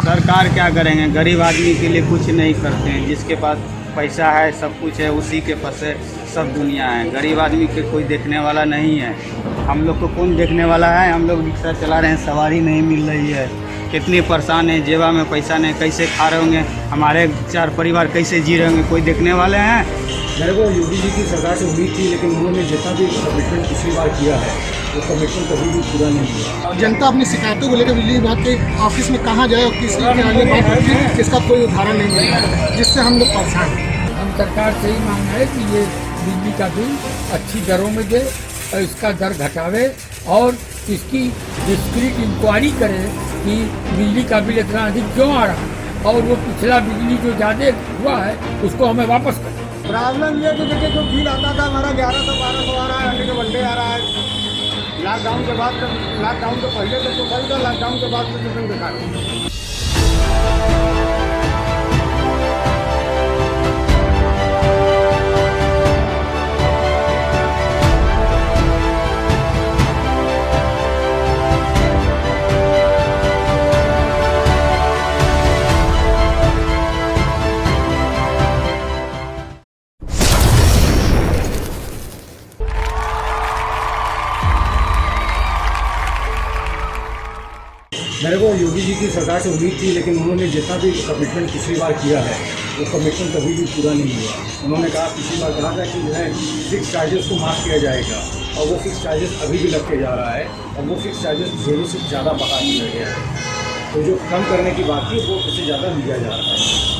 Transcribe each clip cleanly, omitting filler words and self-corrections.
सरकार क्या करेंगे, गरीब आदमी के लिए कुछ नहीं करते हैं। जिसके पास पैसा है, सब कुछ है, उसी के पास है सब दुनिया है। गरीब आदमी के कोई देखने वाला नहीं है। हम लोग को कौन देखने वाला है? हम लोग रिक्शा चला रहे हैं, सवारी नहीं मिल रही है, कितनी परेशान है, जेबा में पैसा नहीं, कैसे खा रहे होंगे, हमारे 4 परिवार कैसे जी रहे होंगे, कोई देखने वाले हैं? मेरे को योगी जी की सरकार से उम्मीद थी, लेकिन उन्होंने जितना भी कमिटमेंट पिछली बार किया है वो कमिटमेंट कभी भी पूरा नहीं हुआ। जनता अपनी शिकायतों को लेकर बिजली विभाग के ऑफिस में कहाँ जाए और किसी के आगे बात करती, इसका कोई उदाहरण नहीं मिला, जिससे हम लोग परेशान हैं। हम सरकार से ही मांग है कि ये बिजली का बिल अच्छी दरों में दे और इसका दर घटावे और इसकी डिस्क्रीट इंक्वायरी करे कि बिजली का बिल इतना अधिक क्यों आ रहा है और वो पिछला बिजली जो ज़्यादा हुआ है उसको हमें वापस करें। प्रॉब्लम ये है कि देखिए जो बिल आता था हमारा 1100-1200 आ रहा है, अंडे के बंडे आ रहा है। लॉकडाउन के बाद लॉकडाउन के पहले तो सही था, लॉकडाउन के बाद तो एकदम बेकार है। मेरे को योगी जी की सरकार से उम्मीद थी, लेकिन उन्होंने जितना भी कमिटमेंट पिछली बार किया है वो कमिटमेंट कभी भी पूरा नहीं हुआ। उन्होंने कहा पिछली बार कहा था कि जो है फिक्स चार्जेस को माफ़ किया जाएगा और वो फिक्स चार्जेस अभी भी लग के जा रहा है और वो फिक्स चार्जेस 0 से ज़्यादा बढ़ा दिया गया है। तो जो कम करने की बात थी वो उससे ज़्यादा लिया जा रहा है।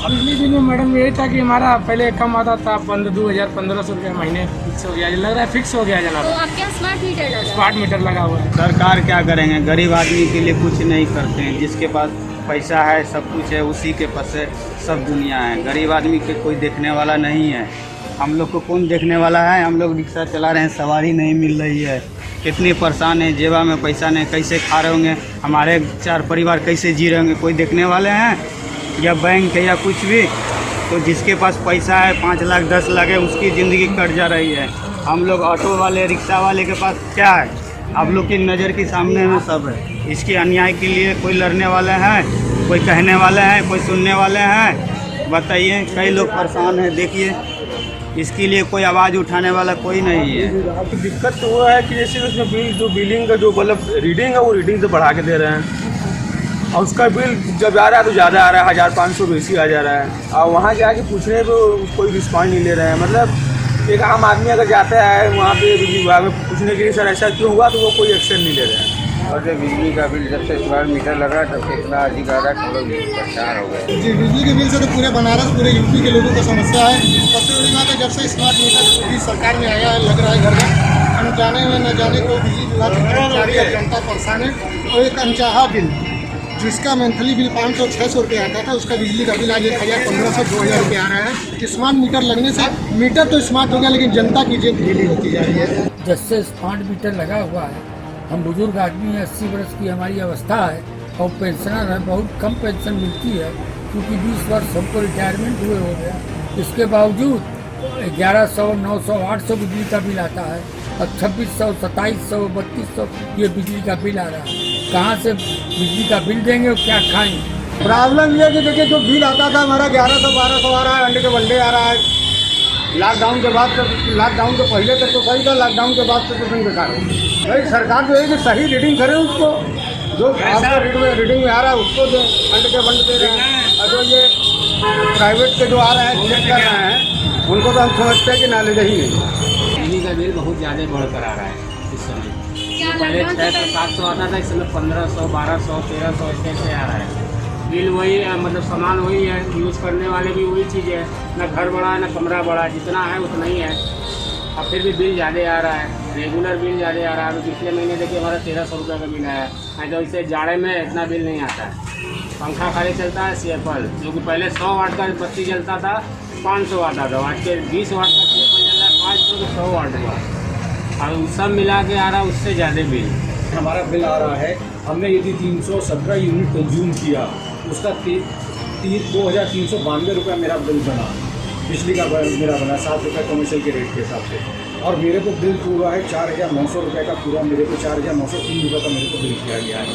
बिजली बिल में मैडम यही था कि हमारा पहले कम आता था 1500 रुपये महीने फिक्स हो गया, लग रहा है फिक्स हो गया जनाब। तो आपके यहाँ स्मार्ट मीटर लगा हुआ है। सरकार क्या करेंगे, गरीब आदमी के लिए कुछ नहीं करते हैं। जिसके पास पैसा है, सब कुछ है, उसी के पास है सब दुनिया है। गरीब आदमी के कोई देखने वाला नहीं है। हम लोग को कौन देखने वाला है? हम लोग रिक्शा चला रहे हैं, सवारी नहीं मिल रही है, कितनी परेशान है, जेबा में पैसा नहीं, कैसे खा रहे होंगे, हमारे 4 परिवार कैसे जी रहे होंगे, कोई देखने वाले हैं? या बैंक है या कुछ भी, तो जिसके पास पैसा है 5 लाख 10 लाख है उसकी ज़िंदगी कट जा रही है। हम लोग ऑटो वाले, रिक्शा वाले के पास क्या है? आप लोग की नज़र के सामने में सब है। इसके अन्याय के लिए कोई लड़ने वाले हैं, कोई कहने वाले हैं, कोई सुनने वाले हैं? बताइए, कई लोग परेशान हैं। देखिए, इसके लिए कोई आवाज़ उठाने वाला कोई नहीं है। दिक्कत तो वो है कि जैसे उसमें बिल जो बिलिंग का जो मतलब रीडिंग है वो रीडिंग से बढ़ा के दे रहे हैं और उसका बिल जब आ रहा है तो ज़्यादा आ रहा है, 1500 बेसी आ जा रहा है और वहाँ जाके पूछने तो कोई रिस्पॉन्स नहीं ले रहे हैं। मतलब एक आम आदमी अगर जाता है वहाँ पे बिजली विभाग में पूछने के लिए सर ऐसा क्यों हुआ, तो वो कोई एक्शन नहीं ले रहे हैं। और जो बिजली का बिल जब से स्मार्ट मीटर लगा तब से इतना अधिक आ रहा है कि हम लोग परेशान हो गए। जी, बिजली के बिल से तो पूरे बनारस, पूरे यूपी के लोगों को समस्या है। सबसे बड़ी बात है, जब से स्मार्ट मीटर भी सरकार में आया है, लग रहा है घर में, अनजाने में न जाने को बिजली विभाग के कर्मचारी और जनता परेशान है। और एक अनचाहा बिल, जिसका मंथली बिल 500-600 रुपये आता था, उसका बिजली का बिल आज 1000-1500-2000 रुपये आ रहा है। स्मार्ट मीटर लगने से मीटर तो स्मार्ट हो गया, लेकिन जनता की जेब ढीली होती जा रही है। जब से स्मार्ट मीटर लगा हुआ है, हम बुजुर्ग आदमी हैं, 80 वर्ष की हमारी अवस्था है और पेंशनर है, बहुत कम पेंशन मिलती है क्योंकि 20 वर्ष हमको रिटायरमेंट हुए हो गया। इसके बावजूद 1100, 900, 800 बिजली का बिल आता है और 2600, 2700, 3200 ये बिजली का बिल आ रहा है। कहाँ से बिजली का बिल देंगे और क्या खाएंगे? प्रॉब्लम ये है कि देखिए जो बिल आता था हमारा 1100-1200 आ रहा है, अंडे के बंडे आ रहा है। लॉकडाउन के बाद लॉकडाउन के पहले तक तो सही था, लॉकडाउन के बाद तो एकदम बेकार हो। भाई सरकार जो है कि सही रीडिंग करे, उसको जो आपका रीडिंग में आ रहा है उसको दे, अंडे के बंड दे रहे हैं। और जो ये प्राइवेट के जो आ रहे हैं चेक कर रहे हैं, उनको तो हम समझते हैं कि नॉलेज ही नहीं। बिजली का बिल बहुत ज़्यादा बढ़कर आ रहा है इस समय। पहले 600-700 आता था, इस समय 1500, 1200, 1300 ऐसे आ रहा है। बिल वही है, मतलब सामान वही है, यूज़ करने वाले भी वही चीज़ है, ना घर बड़ा है ना कमरा बड़ा है, जितना है उतना ही है। और फिर भी बिल ज़्यादा आ रहा है, रेगुलर बिल ज़्यादा आ रहा है। अभी पिछले महीने देखिए हमारा 1300 रुपये का बिल आया है, तो इससे जाड़े में इतना बिल नहीं आता है। पंखा खाली चलता है CFL, जो कि पहले 100 वाट का बत्ती जलता था, 500 आता था, आज के 20 वाट का CFL चल रहा है, 500 से 100 वाट का, और सब मिला के आ रहा है उससे ज़्यादा बिल। हमारा बिल आ रहा है, हमने यदि 317 यूनिट कंज्यूम किया, उसका 2392 रुपये मेरा बिल बना, बिजली का मेरा बना 7 रुपये कमर्शियल के रेट के हिसाब से। और मेरे को बिल पूरा है 4900 रुपये का, पूरा मेरे को 4903 रुपये का मेरे को बिल किया गया है।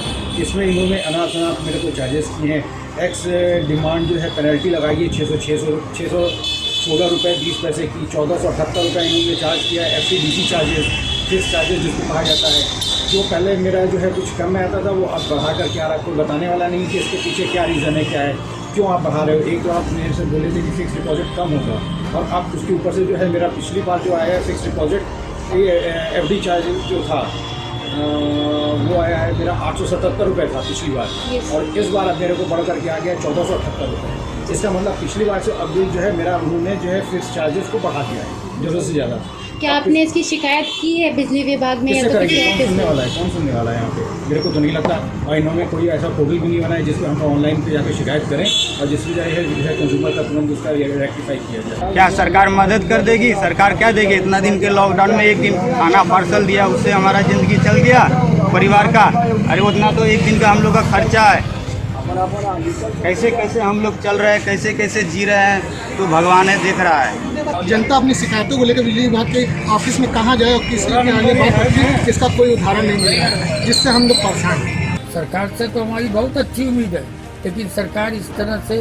इसमें इन्होंने अनाथ मेरे को चार्जेस किए हैं एक्स डिमांड जो है पेनल्टी लगाई है 616 रुपये 20 पैसे की, 1478 रुपये इन्होंने चार्ज किया है। FCDC चार्जेस, फिक्स चार्जेस जिसको कहा जाता है, जो पहले मेरा जो है कुछ कम में आता था वो अब बढ़ा करके आ रहा है। कोई बताने वाला नहीं कि इसके पीछे क्या रीज़न है, क्या है, क्यों आप बढ़ा रहे हो। एक तो आप मेरे से बोले थे कि फिक्स डिपॉजिट कम होगा, और अब उसके ऊपर से जो है मेरा पिछली बार जो आया है फिक्स डिपॉजिट FD चार्ज जो था वो आया है मेरा 877 रुपये था पिछली बार, और इस बार अब मेरे को बढ़ करके आ गया 1478 रुपये। इसका मतलब पिछली बार से अब जो है मेरा उन्होंने जो है फिक्स चार्जेस को बढ़ा दिया है ज़रूरत से ज़्यादा। क्या आपने इसकी शिकायत की है बिजली विभाग में? किससे करेंगे? कौन सुनने वाला है? कौन सुनने वाला है यहाँ पे? मेरे को तो नहीं लगता। और इन्होंने कोई ऐसा पोर्टल भी नहीं बनाया जिसपे हम ऑनलाइन पे जाकर शिकायत करें और जिसकी जो है कंज्यूमर का तुरंत उसका रेक्टिफाई किया जाए। क्या सरकार मदद कर देगी? सरकार क्या देगी? इतना दिन के लॉकडाउन में एक दिन खाना पार्सल दिया, उससे हमारा ज़िंदगी चल गया परिवार का। अरे उतना तो एक दिन का हम लोग का खर्चा है। कैसे कैसे हम लोग चल रहे हैं, कैसे कैसे जी रहे हैं, तो भगवान है देख रहा है। जनता अपनी शिकायतों को लेकर बिजली विभाग के ऑफिस में कहाँ जाए और किसी के आगे बात रखे, इसका कोई उदाहरण नहीं मिल रहा है, जिससे हम लोग परेशान हैं। सरकार से तो हमारी बहुत अच्छी उम्मीद है, लेकिन सरकार इस तरह से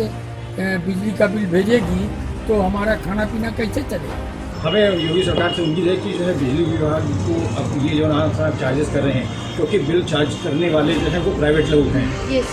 बिजली का बिल भेजेगी तो हमारा खाना पीना कैसे चलेगा? हमें योगी सरकार से उम्मीद है कि जो है बिजली विभाग को अब ये जो साहब चार्जेस कर रहे हैं, क्योंकि बिल चार्ज करने वाले जो है वो प्राइवेट लोग हैं,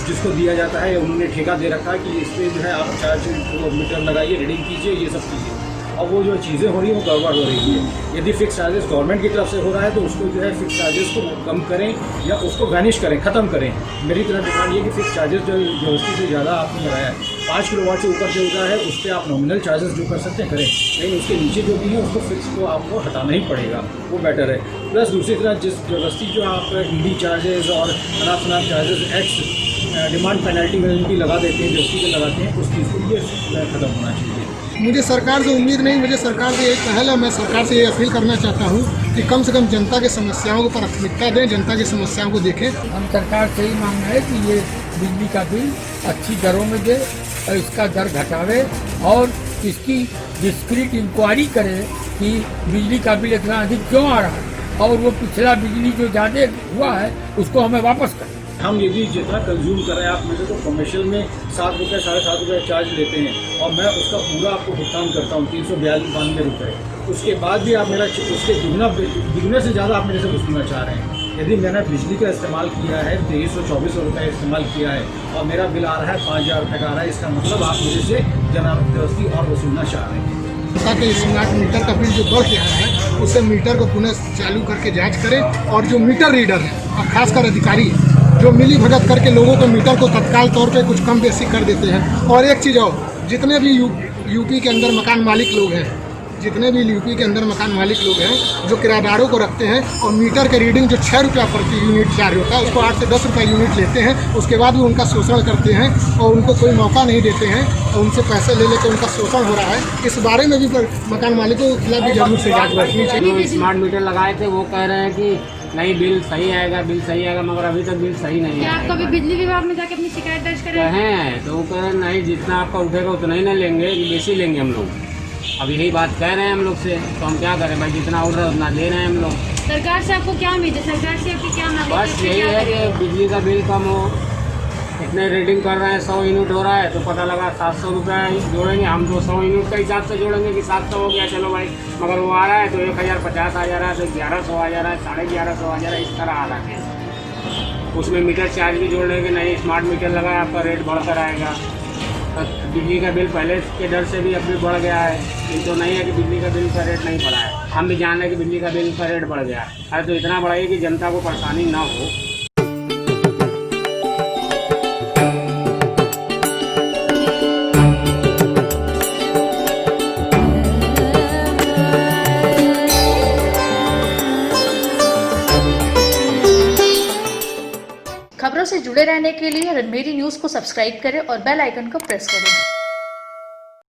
जिसको दिया जाता है उन्होंने ठेका दे रखा है कि इस पर जो है आप चार्ज मीटर लगाइए, रीडिंग कीजिए, ये सब कीजिए। अब वो जो चीज़ें हो रही हैं वो गड़बड़ हो रही है। यदि फिक्स चार्जेस गवर्नमेंट की तरफ से हो रहा है तो उसको जो है फिक्स चार्जेस को कम करें या उसको वैनिश करें, ख़त्म करें। मेरी तरफ डिमांड ये कि फिक्स चार्जेस जो यूनिवर्सिटी से ज़्यादा आपने लगाया है 5 किलोवाट से ऊपर जो होता है उस पर आप नॉमिनल चार्जेस जो कर सकते हैं करें, लेकिन उसके नीचे जो भी है उसको फिक्स को आपको हटाना ही पड़ेगा, वो बेटर है। प्लस दूसरी तरफ जिस यूनिवर्सिटी जो आप ED चार्जेस और अनाप चार्जेस एक्स डिमांड पेनल्टी वेनल्टी लगा देते हैं, जो उसकी पे लगाते हैं, उस चीज़ को ये ख़त्म होना चाहिए। मुझे सरकार से उम्मीद नहीं, मुझे सरकार से एक पहल है। मैं सरकार से ये अपील करना चाहता हूँ कि कम से कम जनता की समस्याओं को प्राथमिकता दें, जनता की समस्याओं को देखें। हम सरकार से ही मांग रहे हैं कि ये बिजली का बिल अच्छी दरों में दे और इसका दर घटावे और इसकी डिस्क्रीट इंक्वायरी करे कि बिजली का बिल इतना अधिक क्यों आ रहा है, और वो पिछला बिजली जो ज़्यादा हुआ है उसको हमें वापस करें। हम यदि जितना कंज्यूम कर रहे हैं आप मेरे को कमर्शियल में 7 रुपये 7.5 रुपये चार्ज लेते हैं और मैं उसका पूरा आपको भुगतान करता हूँ 392 रुपये। उसके बाद भी आप मेरा उसके दुगने से ज़्यादा आप मेरे से वसूलना चाह रहे हैं। यदि मैंने बिजली का इस्तेमाल किया है 2324 रुपये इस्तेमाल किया है और मेरा बिल आ रहा है 5000 रुपये का आ रहा है, इसका मतलब आप मेरे से जबरदस्ती और वसूलना चाह रहे हैं। ताकि स्मार्ट मीटर का बिल जो बढ़ गया है उससे मीटर को पुनः चालू करके जांच करें, और जो मीटर रीडर है और खासकर अधिकारी जो मिली भगत करके लोगों को मीटर को तत्काल तौर पे कुछ कम बेसी कर देते हैं। और एक चीज़ और, जितने भी यूपी के अंदर मकान मालिक लोग हैं, जितने भी यूपी के अंदर मकान मालिक लोग हैं जो किराएदारों को रखते हैं और मीटर के रीडिंग जो 6 रुपया प्रति यूनिट चार्ज होता है उसको 8 से 10 रुपये यूनिट लेते हैं, उसके बाद भी उनका शोषण करते हैं और उनको कोई मौका नहीं देते हैं और उनसे पैसे ले लेकर उनका शोषण हो रहा है। इस बारे में भी मकान मालिकों के खिलाफ भी जरूर से जाँच बैठनी चाहिए। जो स्मार्ट मीटर लगाए थे वो कह रहे हैं कि नहीं बिल सही आएगा, बिल सही आएगा, मगर अभी तक बिल सही नहीं क्या आया। आप कभी बिजली विभाग में जाके अपनी शिकायत दर्ज करें? कहें तो वो कह रहे हैं नहीं, जितना आपका उठेगा उतना ही ना लेंगे, बेसी लेंगे हम लोग। अब यही बात कह रहे हैं हम लोग से, तो हम क्या करें भाई, जितना उठ रहा है उतना ले रहे हैं हम लोग। सरकार से आपको क्या उम्मीद है? सरकार से आपकी क्या मांग है? बस यही है कि बिजली का बिल कम हो। इतने रीडिंग कर रहे हैं, 100 यूनिट हो रहा है तो पता लगा 700 रुपये जोड़ेंगे हम, तो 100 यूनिट के हिसाब से जोड़ेंगे कि 700 हो गया चलो भाई, मगर वो आ रहा है तो 1050 आ जा रहा है, तो 1100 आ जा रहा है, 1150 आ जा रहा है, इस तरह आ रहा है। उसमें मीटर चार्ज भी जोड़ लेंगे, नहीं स्मार्ट मीटर लगा है आपका रेट बढ़कर आएगा। तो बिजली का बिल पहले के दर से भी अब भी बढ़ गया है, ये तो नहीं है कि बिजली का बिल का रेट नहीं बढ़ा है। हम भी जान रहे हैं कि बिजली का बिल का रेट बढ़ गया है, अरे तो इतना बढ़ाइए कि जनता को परेशानी ना हो। खबरों से जुड़े रहने के लिए रणमेरी न्यूज़ को सब्सक्राइब करें और बेल आइकन को प्रेस करें।